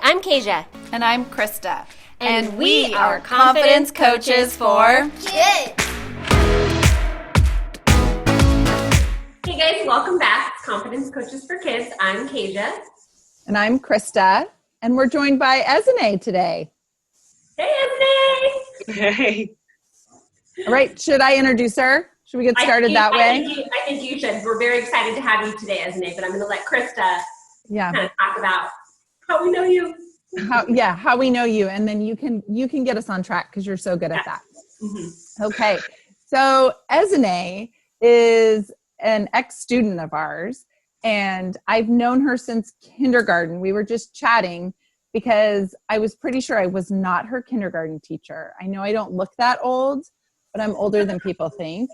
I'm Kasia. And I'm Krista. And we are confidence coaches for kids. Hey guys, welcome back. It's Confidence Coaches for Kids. I'm Kasia. And I'm Krista. And we're joined by Ezinne today. Hey, Ezinne. Hey. All right, should I introduce her? Should we get started that way? I think you should. We're very excited to have you today, Ezinne, but I'm going to let Krista kind of talk about how we know you. How we know you, and then you can get us on track because you're so good at that. Mm-hmm. Okay, so Ezinne is an ex-student of ours, and I've known her since kindergarten. We were just chatting because I was pretty sure I was not her kindergarten teacher. I know I don't look that old, but I'm older than people think,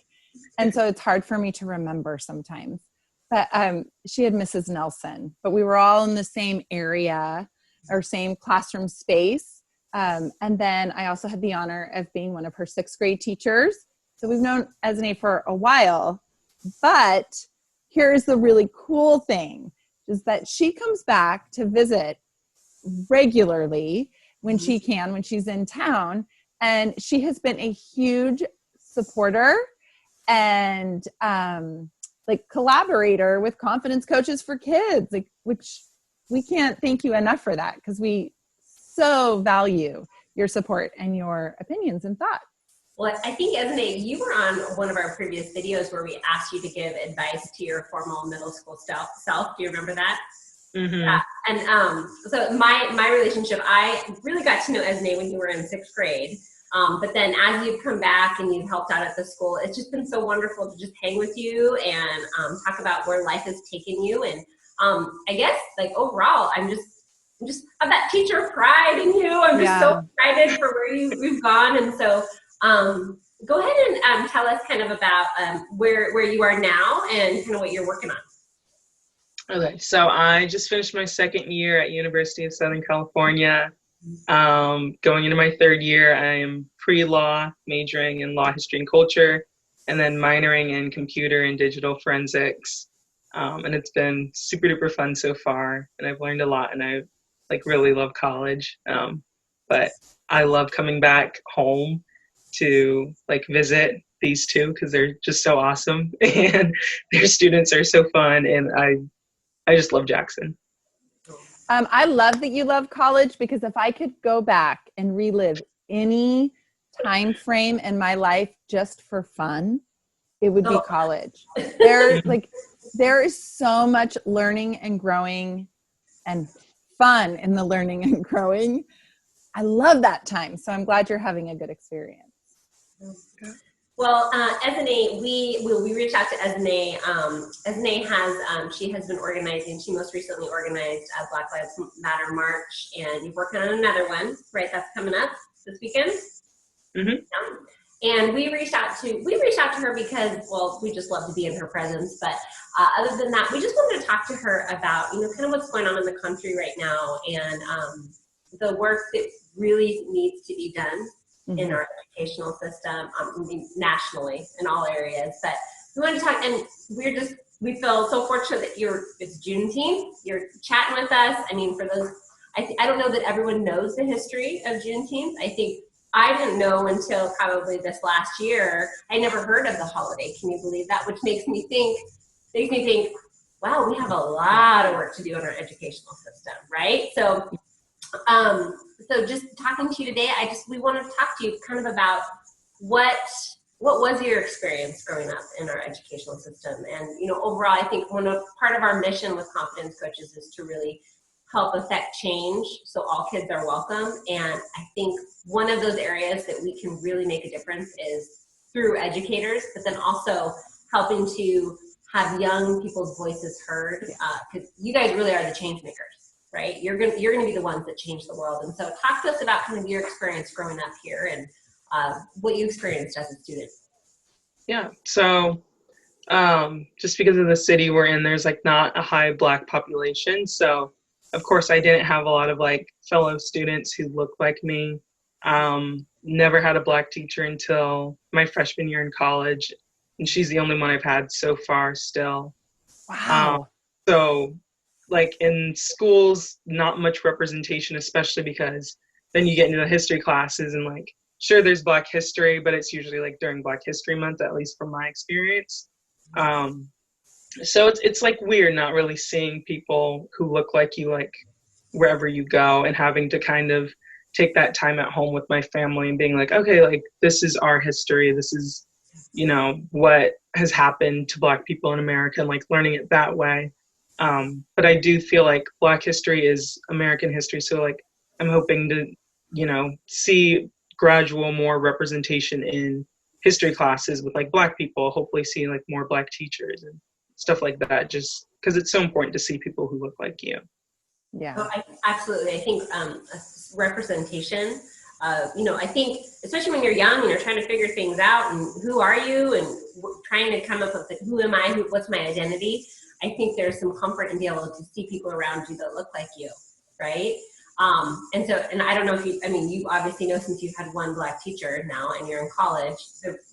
and so it's hard for me to remember sometimes. But she had Mrs. Nelson, but we were all in the same area or same classroom space. And then I also had the honor of being one of her sixth grade teachers. So we've known Ezinne for a while, but here's the really cool thing is that she comes back to visit regularly when she can, when she's in town. And she has been a huge supporter and collaborator with Confidence Coaches for Kids, which we can't thank you enough for that because we so value your support and your opinions and thoughts. Well, I think, Ezinne, you were on one of our previous videos where we asked you to give advice to your formal middle school self. Do you remember that? Mm-hmm. Yeah. And so my relationship, I really got to know Ezinne when you were in sixth grade. But then as you've come back and you've helped out at the school, it's just been so wonderful to just hang with you and talk about where life has taken you. And I guess overall, I'm just have that teacher pride in you. I'm just so excited for where you've gone. And so go ahead and tell us kind of about where you are now and kind of what you're working on. Okay, so I just finished my second year at University of Southern California. Going into my third year, I am pre-law, majoring in law, history, and culture, and then minoring in computer and digital forensics. And it's been super duper fun so far, and I've learned a lot, and I really love college. But I love coming back home to visit these two because they're just so awesome, and their students are so fun, and I just love Jackson. I love that you love college because if I could go back and relive any time frame in my life just for fun, it would be college. There is so much learning and growing and fun in the learning and growing. I love that time. So I'm glad you're having a good experience. Well, Ezinne, we reached out to Ezinne. Ezinne has been organizing. She most recently organized a Black Lives Matter March, and you're working on another one, right? That's coming up this weekend. Mm-hmm. And we reached out to her because, well, we just love to be in her presence. But other than that, we just wanted to talk to her about, kind of what's going on in the country right now and the work that really needs to be done in our educational system, nationally in all areas. But we want to talk, and we feel so fortunate that it's Juneteenth. You're chatting with us. I mean, for those, I don't know that everyone knows the history of Juneteenth. I think I didn't know until probably this last year. I never heard of the holiday. Can you believe that? Which makes me think, wow, we have a lot of work to do in our educational system, right? So, so just talking to you today, we want to talk to you kind of about what was your experience growing up in our educational system, and overall, I think part of our mission with Confidence Coaches is to really help affect change so all kids are welcome. And I think one of those areas that we can really make a difference is through educators, but then also helping to have young people's voices heard, because you guys really are the change makers, right? You're gonna be the ones that change the world. And so talk to us about kind of your experience growing up here and what you experienced as a student. Yeah, so just because of the city we're in, there's not a high Black population. So of course I didn't have a lot of fellow students who looked like me. Never had a Black teacher until my freshman year in college, and she's the only one I've had so far still. Wow. So like in schools, not much representation, especially because then you get into the history classes and like, sure, there's Black history, but it's usually like during Black History Month, at least from my experience. So it's like weird not really seeing people who look like you, like wherever you go, and having to kind of take that time at home with my family and being like, okay, like this is our history. This is, you know, what has happened to Black people in America, and like learning it that way. But I do feel like Black history is American history. So like, I'm hoping to, you know, see gradual more representation in history classes with like Black people, hopefully seeing like more Black teachers and stuff like that, just because it's so important to see people who look like you. Yeah. Oh, absolutely. I think representation, you know, I think especially when you're young and you're trying to figure things out and who are you and trying to come up with like, who am I, what's my identity, I think there's some comfort in being able to see people around you that look like you, right? And I don't know if you obviously know, since you've had one Black teacher now and you're in college,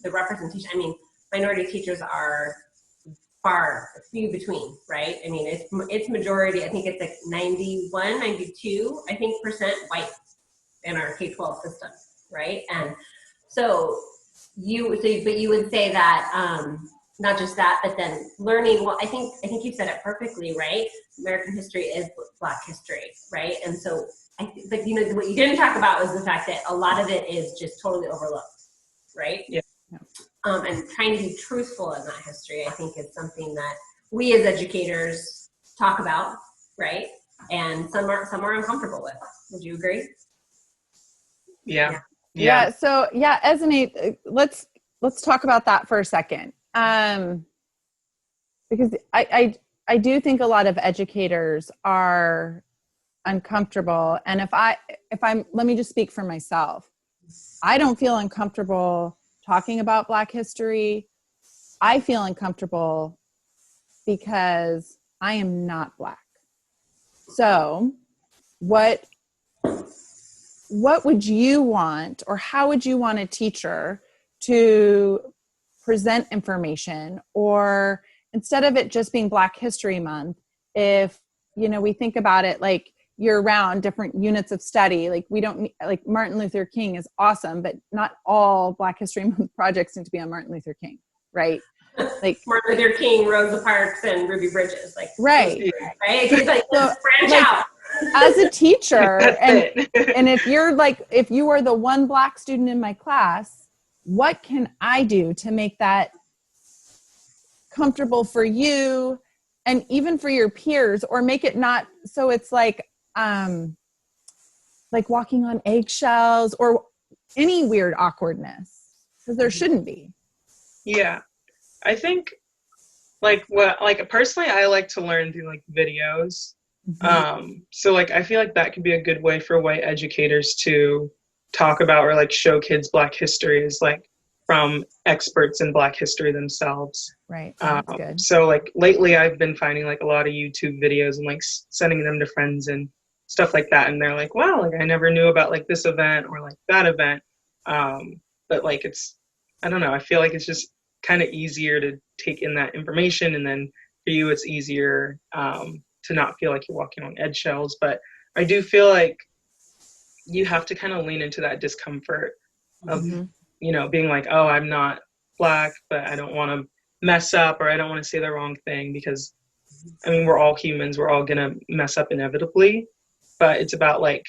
the representation, I mean, minority teachers are few between, right? I mean, it's majority, I think it's like 91, 92, I think, percent white in our K-12 system, right? And but you would say that, not just that, but then learning, well, I think you said it perfectly, right? American history is Black history, right? And so, but you know, what you didn't talk about was the fact that a lot of it is just totally overlooked, right? Yeah. And trying to be truthful in that history, I think, is something that we as educators talk about, right? And some are uncomfortable with. Would you agree? Yeah. So Esme, let's talk about that for a second. Because I do think a lot of educators are uncomfortable. And if I'm, let me just speak for myself. I don't feel uncomfortable talking about Black history. I feel uncomfortable because I am not Black. So what would you want, or how would you want a teacher to present information? Or instead of it just being Black History Month, if, you know, we think about it like year round, different units of study, like we don't need, like Martin Luther King is awesome, but not all Black History Month projects need to be on Martin Luther King, right? Like Martin Luther King, Rosa Parks, and Ruby Bridges, like right. It's like, let's branch like, out. As a teacher, and if you are the one Black student in my class, what can I do to make that comfortable for you and even for your peers, or make it not so it's like walking on eggshells or any weird awkwardness, because there shouldn't be. Yeah. I think personally, I like to learn through like videos. Mm-hmm. So like, I feel like that could be a good way for white educators to talk about or like show kids Black history is like from experts in Black history themselves. Right. That's good. So like lately I've been finding like a lot of YouTube videos and like sending them to friends and stuff like that. And they're like, wow, like I never knew about like this event or like that event. But like, I don't know. I feel like it's just kind of easier to take in that information. And then for you, it's easier, to not feel like you're walking on eggshells. But I do feel like you have to kind of lean into that discomfort of, mm-hmm. you know, being like, oh, I'm not Black, but I don't want to mess up, or I don't want to say the wrong thing, because I mean, we're all humans. We're all going to mess up inevitably, but it's about like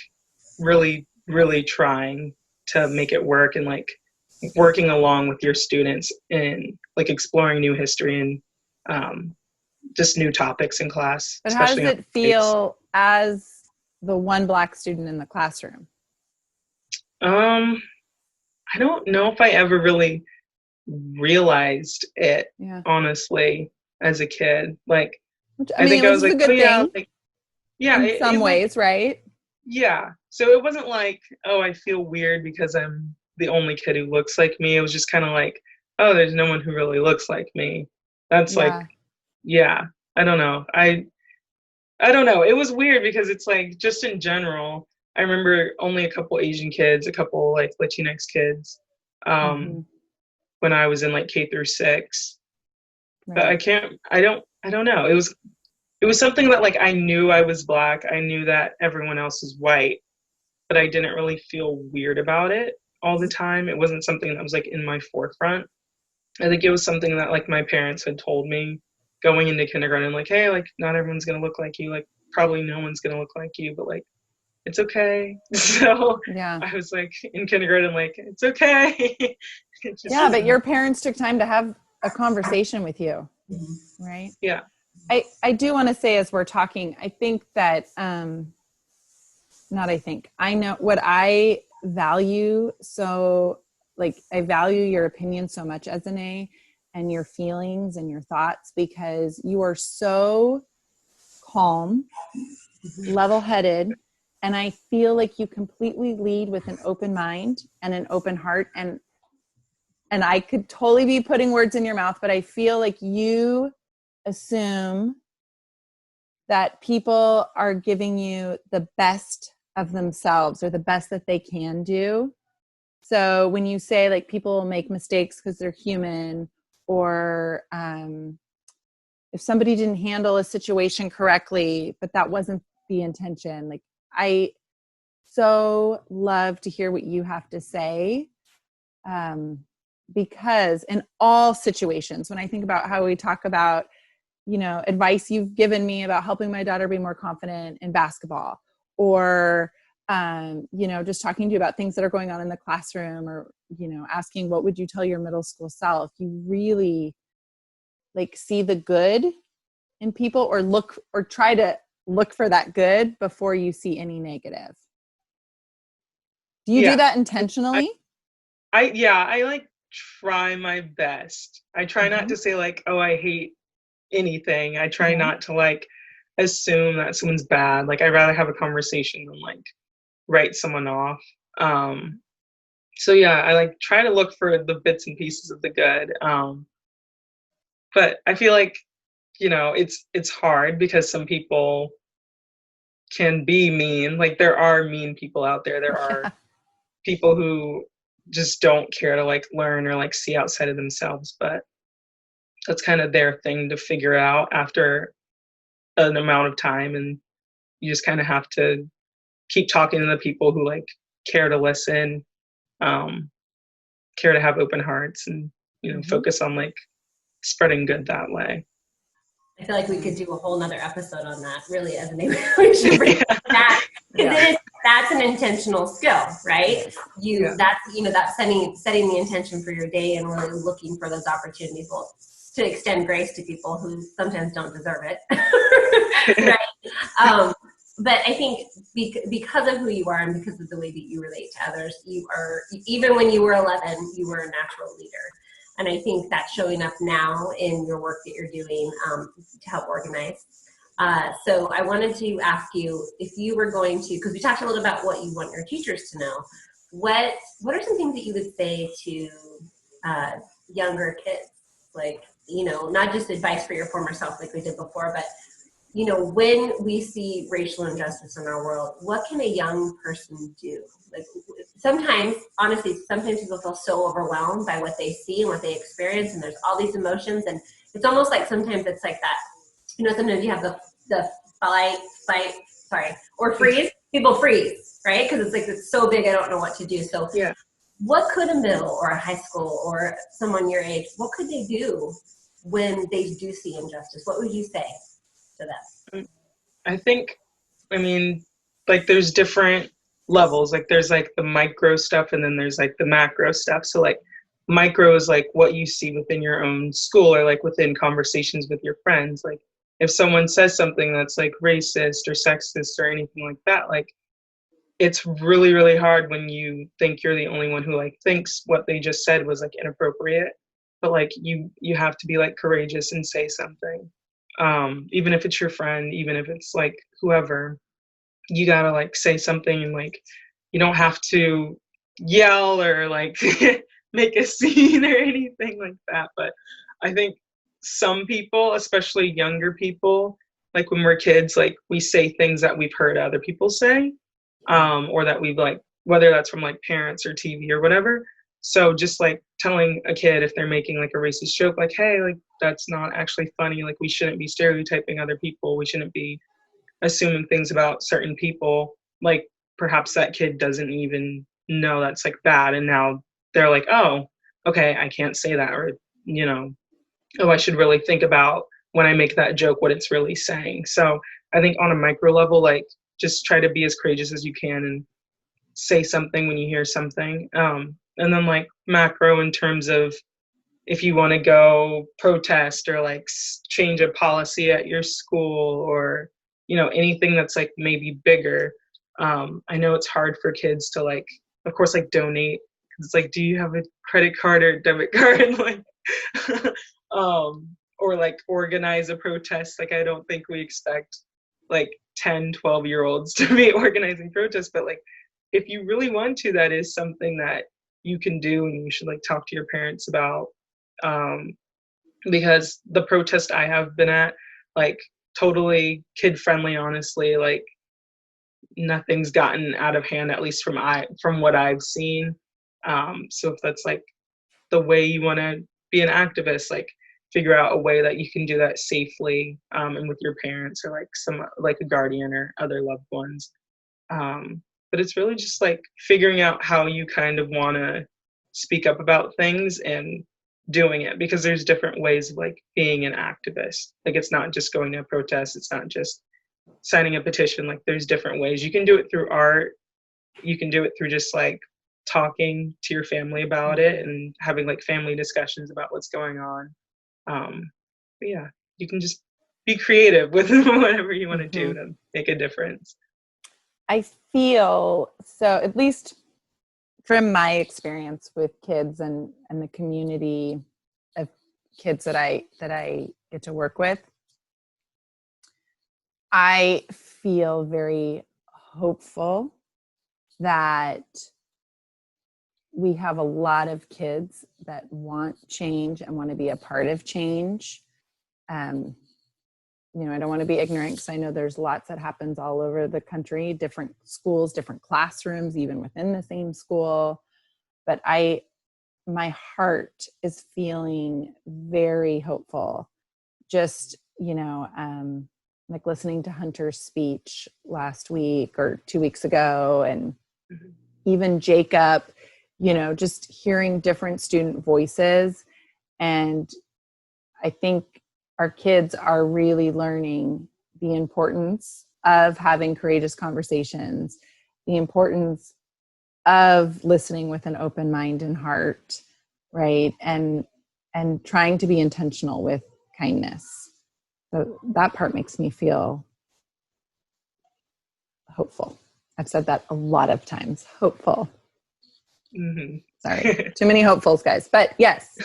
really, really trying to make it work and like working along with your students and like exploring new history and, just new topics in class. But how does it feel as the one Black student in the classroom? I don't know if I ever really realized it, honestly, as a kid. Like, I think I was like, in some ways, right? Yeah. So it wasn't like, oh, I feel weird because I'm the only kid who looks like me. It was just kind of like, oh, there's no one who really looks like me. That's like, yeah, I don't know. I don't know. It was weird because it's like, just in general, I remember only a couple Asian kids, a couple like Latinx kids, when I was in like K through 6. Right. But I don't know. It it was something that like I knew I was Black. I knew that everyone else was white, but I didn't really feel weird about it all the time. It wasn't something that was like in my forefront. I think it was something that like my parents had told me going into kindergarten, like, hey, like not everyone's gonna look like you, like probably no one's gonna look like you, but like it's okay. So Yeah. I was like in kindergarten, like it's okay. Yeah, but your parents took time to have a conversation with you, right? Yeah. I do want to say, as we're talking, I think that, I know what I value. So like, I value your opinion so much, Esene, and your feelings and your thoughts, because you are so calm, level-headed, and I feel like you completely lead with an open mind and an open heart. And I could totally be putting words in your mouth, but I feel like you assume that people are giving you the best of themselves, or the best that they can do. So when you say like people make mistakes because they're human, or if somebody didn't handle a situation correctly, but that wasn't the intention, like I so love to hear what you have to say. Because in all situations, when I think about how we talk about, advice you've given me about helping my daughter be more confident in basketball, or, just talking to you about things that are going on in the classroom, or, asking what would you tell your middle school self, you really like see the good in people, or try to look for that good before you see any negative. Do you do that intentionally? I like try my best. I try not to say like, oh, I hate anything. I try not to like assume that someone's bad. Like I'd rather have a conversation than like write someone off. So yeah, I like try to look for the bits and pieces of the good. But I feel like, it's hard because some people can be mean. Like there are mean people out there. There are people who just don't care to like learn or like see outside of themselves, but that's kind of their thing to figure out after an amount of time. And you just kind of have to keep talking to the people who like care to listen, care to have open hearts, and focus on like spreading good that way. I feel like we could do a whole nother episode on that, really, as an we should bring that, because that's an intentional skill, right? That's setting the intention for your day and really looking for those opportunities to extend grace to people who sometimes don't deserve it, right? But I think because of who you are and because of the way that you relate to others, you are, even when you were 11, you were a natural leader. And I think that's showing up now in your work that you're doing to help organize. So I wanted to ask you, if you were going to, because we talked a little about what you want your teachers to know, what are some things that you would say to younger kids? Like, not just advice for your former self like we did before, but, when we see racial injustice in our world, what can a young person do? Like sometimes people feel so overwhelmed by what they see and what they experience, and there's all these emotions, and it's almost like sometimes it's like that, sometimes you have the fight, or freeze. People freeze, right? Because it's like, it's so big, I don't know what to do. So what could a middle or a high school or someone your age, what could they do when they do see injustice? What would you say to them? I think, like there's different levels. Like there's like the micro stuff, and then there's like the macro stuff. So like micro is like what you see within your own school, or like within conversations with your friends. Like if someone says something that's like racist or sexist or anything like that, like it's really, really hard when you think you're the only one who like thinks what they just said was like inappropriate. But like you have to be like courageous and say something. Even if it's your friend, even if it's like whoever, you gotta like say something, and like you don't have to yell or like make a scene or anything like that. But I think some people, especially younger people, like when we're kids, like we say things that we've heard other people say, or that we've like, whether that's from like parents or TV or whatever. So just like telling a kid if they're making like a racist joke, like, hey, like that's not actually funny. Like we shouldn't be stereotyping other people. We shouldn't be assuming things about certain people. Like perhaps that kid doesn't even know that's like bad. And now they're like, oh, okay, I can't say that. Or, you know, oh, I should really think about when I make that joke, what it's really saying. So I think on a micro level, like just try to be as courageous as you can and say something when you hear something. And then like macro in terms of if you want to go protest or like change a policy at your school or, you know, anything that's like maybe bigger. I know it's hard for kids to like, of course, like donate. It's like, do you have a credit card or debit card? Like, or like organize a protest. Like, I don't think we expect like 10, 12-year-olds to be organizing protests, but like, if you really want to, that is something that you can do and you should like talk to your parents about. Because the protest I have been at, like totally kid friendly, honestly, like nothing's gotten out of hand, at least from what I've seen. So if that's like the way you want to be an activist, like figure out a way that you can do that safely, and with your parents or like like a guardian or other loved ones. But it's really just like figuring out how you kind of want to speak up about things and doing it, because there's different ways of like being an activist. Like it's not just going to a protest, it's not just signing a petition. Like there's different ways. You can do it through art, you can do it through just like talking to your family about it and having like family discussions about what's going on. But yeah, you can just be creative with whatever you want to do to make a difference. I feel so, at least from my experience with kids and the community of kids that I get to work with, I feel very hopeful that we have a lot of kids that want change and want to be a part of change. You know, I don't want to be ignorant because I know there's lots that happens all over the country, different schools, different classrooms, even within the same school. But my heart is feeling very hopeful. Just, you know, like listening to Hunter's speech last week or 2 weeks ago, and even Jacob, you know, just hearing different student voices. And I think our kids are really learning the importance of having courageous conversations, the importance of listening with an open mind and heart, right? And trying to be intentional with kindness. So that part makes me feel hopeful. I've said that a lot of times, hopeful. Sorry, too many hopefuls, guys. But yes,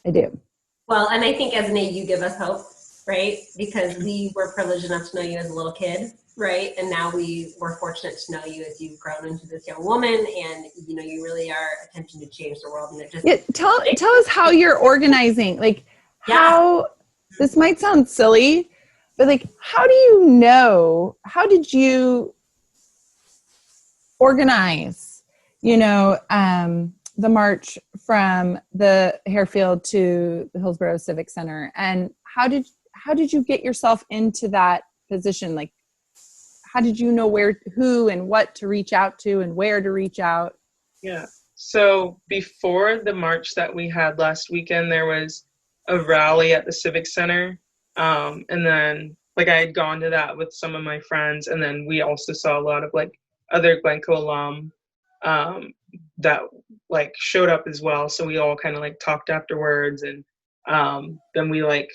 I do. Well, and I think as Nate, you give us hope, right? Because we were privileged enough to know you as a little kid, right? And now we were fortunate to know you as you've grown into this young woman, and you know you really are attempting to change the world. And it just tell us how you're organizing. Like how this might sound silly, but like how do you know? How did you organize? You know, the march from the Harefield to the Hillsborough Civic Center, and how did you get yourself into that position? Like, how did you know who and what to reach out to and where to reach out? Yeah. So before the march that we had last weekend, there was a rally at the Civic Center. And then like I had gone to that with some of my friends. And then we also saw a lot of like other Glencoe alum that like showed up as well. So we all kind of like talked afterwards. And then we like,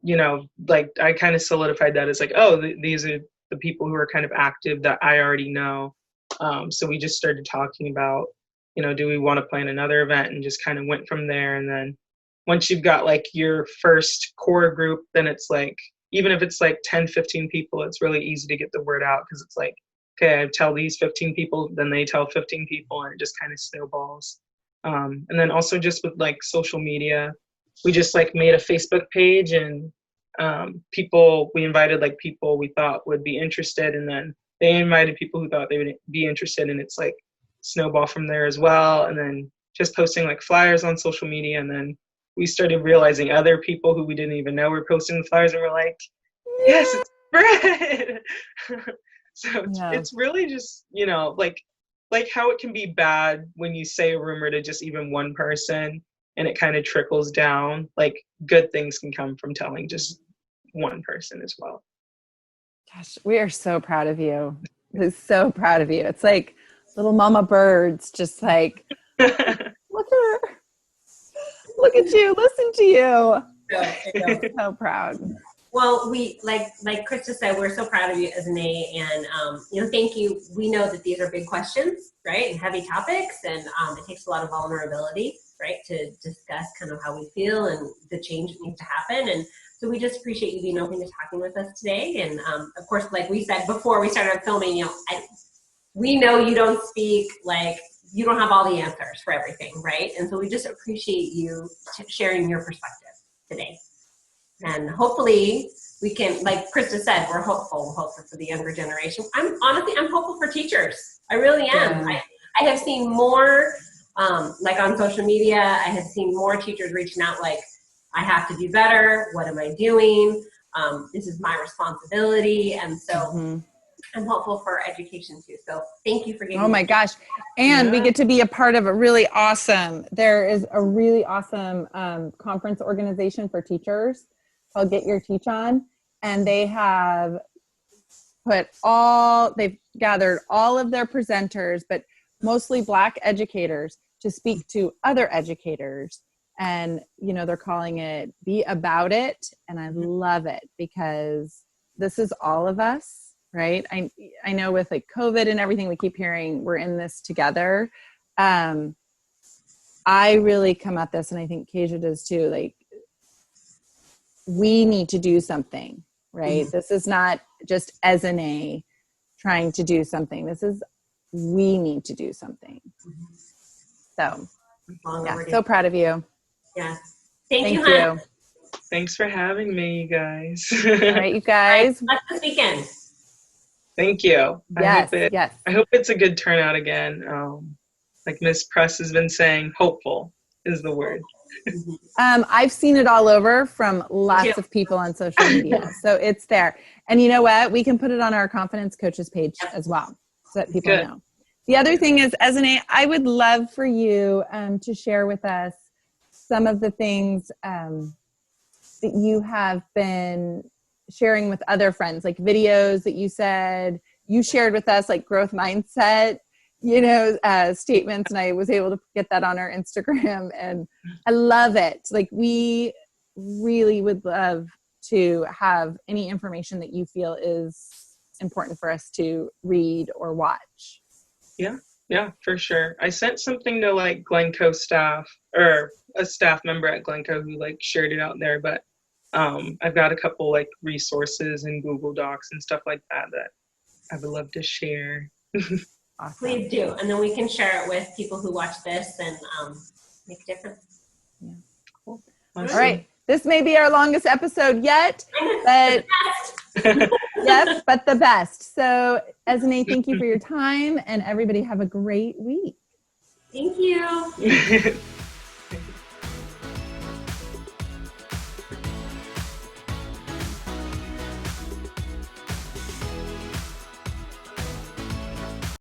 you know, like I kind of solidified that as like, oh, these are the people who are kind of active that I already know. So we just started talking about, you know, do we want to plan another event, and just kind of went from there. And then once you've got like your first core group, then it's like, even if it's like 10, 15 people, it's really easy to get the word out, because it's like, okay, I tell these 15 people, then they tell 15 people, and it just kind of snowballs. And then also just with like social media, we just like made a Facebook page, and we invited like people we thought would be interested, and then they invited people who thought they would be interested, and it's like snowball from there as well. And then just posting like flyers on social media, and then we started realizing other people who we didn't even know were posting the flyers, and we're like, yes, it's spread. So it's really just, you know, like how it can be bad when you say a rumor to just even one person and it kind of trickles down. Like good things can come from telling just one person as well. Gosh, we are so proud of you. We're so proud of you. It's like little mama birds, just like, look at her. Look at you. Listen to you. So proud. Well, we like Krista said, we're so proud of you as an A, and you know, thank you. We know that these are big questions, right, and heavy topics, and it takes a lot of vulnerability, right, to discuss kind of how we feel and the change that needs to happen. And so we just appreciate you being open to talking with us today. And of course, like we said before we started filming, you know, we know you don't speak, like you don't have all the answers for everything, right? And so we just appreciate you sharing your perspective today. And hopefully we can, like Krista said, we're hopeful for the younger generation. I'm hopeful for teachers. I really am. Yeah. I have seen more, like on social media, I have seen more teachers reaching out like, I have to do better. What am I doing? This is my responsibility. And so I'm hopeful for education too. So thank you for giving me. Oh my gosh. And we get to be a part of there is a really awesome conference organization for teachers called Get Your Teach On. And they have they've gathered all of their presenters, but mostly Black educators, to speak to other educators. And, you know, they're calling it Be About It. And I love it because this is all of us, right? I know with like COVID and everything, we keep hearing we're in this together. I really come at this, and I think Kasia does too, like, we need to do something, right? This is not just as an A trying to do something. This is, we need to do something. So, yeah, so proud of you. Yeah. Thank you. Thanks for having me, you guys. All right, you guys. Let's this weekend. Thank you. Yes, I hope it's a good turnout again. Like Miss Press has been saying, hopeful is the word. I've seen it all over from lots of people on social media. So it's there. And you know what? We can put it on our Confidence Coaches page as well, so that people know. The other thing is, as an A, I would love for you to share with us some of the things that you have been sharing with other friends, like videos that you said you shared with us, like growth mindset, you know, statements. And I was able to get that on our Instagram, and I love it. Like, we really would love to have any information that you feel is important for us to read or watch. Yeah, for sure. I sent something to like Glencoe staff, or a staff member at Glencoe who like shared it out there, but I've got a couple like resources and Google Docs and stuff like that I would love to share. Awesome. Please do, and then we can share it with people who watch this and make a difference. Yeah. Cool. Awesome. All right, this may be our longest episode yet, but yes, but the best. So, Esne, thank you for your time, and everybody have a great week. Thank you.